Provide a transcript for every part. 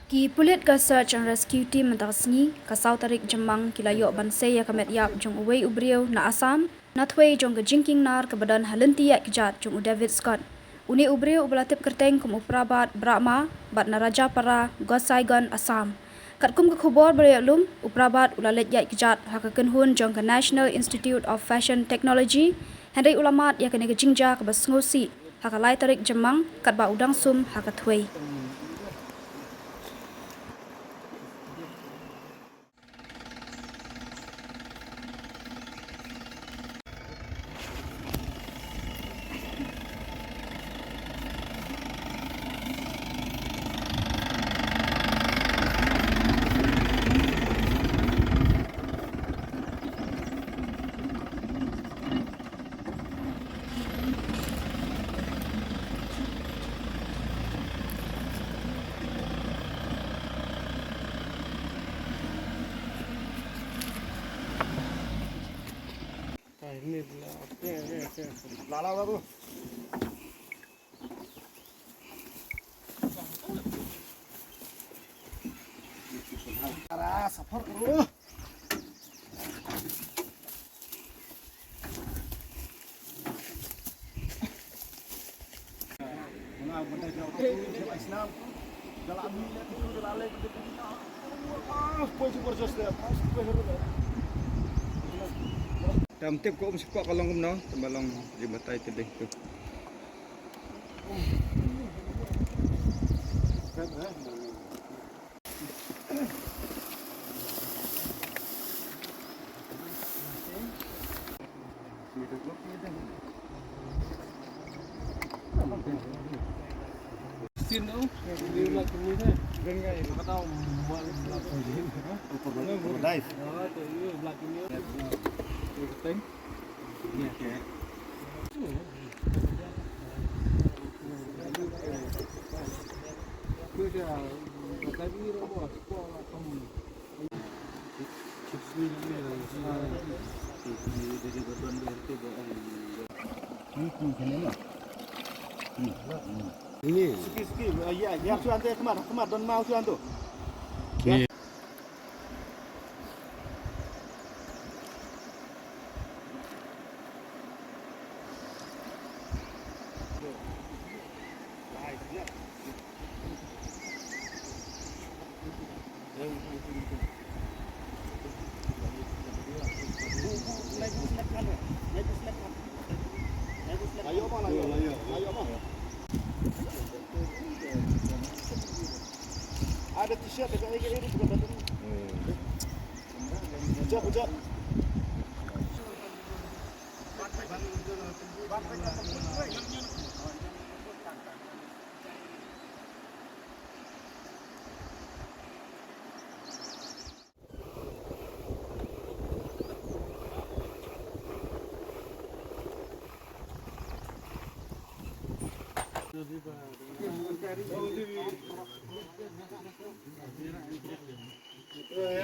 Ki pulit ka search and rescue team mentasni kasau tarik jemang kilayo bansai ya kamet yap jong away ubriu na Assam na thwei jong ke jingking nar ke badan halenti ya kijat jong David Scott. Uni ubriu ubelatip kerteng kum uprabat Brahma bat na Raja Para Gosaigon Assam. Kat kum ke khubor beryaklum uprabat ulalet ya kijat hakaken hun jong ke National Institute of Fashion Technology Henry ulamat ya kene ke jingja ke basngosi hakalai tarik jemang kat ba udang sum hakathwei. Lala baru. Arah safar dulu. Mana benda jauh tu Islam. Dalam ni itu dalam itu. Poin super jos dia. Đầm tiếp cũng sẽ qua kalong nó, tầm long di batai tadi tu. Xin đâu, đi lại cùng như thế. Bên ngay bắt đầu mọi là phải đi. Đây. Đó, tới lại cùng như thế. Tính. Nè kẻ. Cứ giờ cái gì đó bỏ qua là không. Chụp suy nghĩ là thì dari beban BRT Ini. Sikit-sikit. Ya suan tu kemar don mau suan tu. Layo apa? Ada t-shirt dekat ini juga datang. Pujak.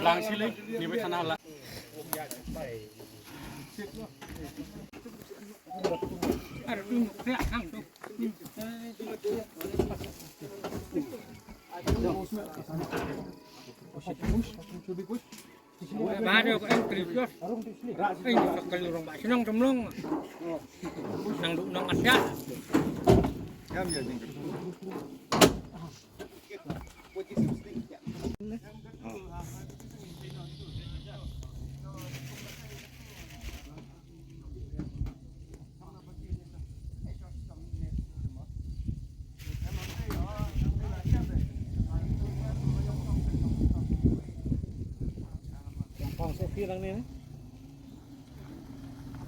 Lang sih di sana lah. Ada tu, dia hang tu. Ba được em kịp chưa? Anh cái lồng bãi nong trong lông. Nang đụng nong ăn nhá. Em giờ nhìn.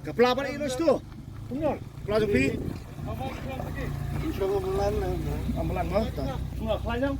Kepala apa ini tu? Benar. Kepala Sofi. Apa yang lagi? Amalan mah. Enggak, kelanjang.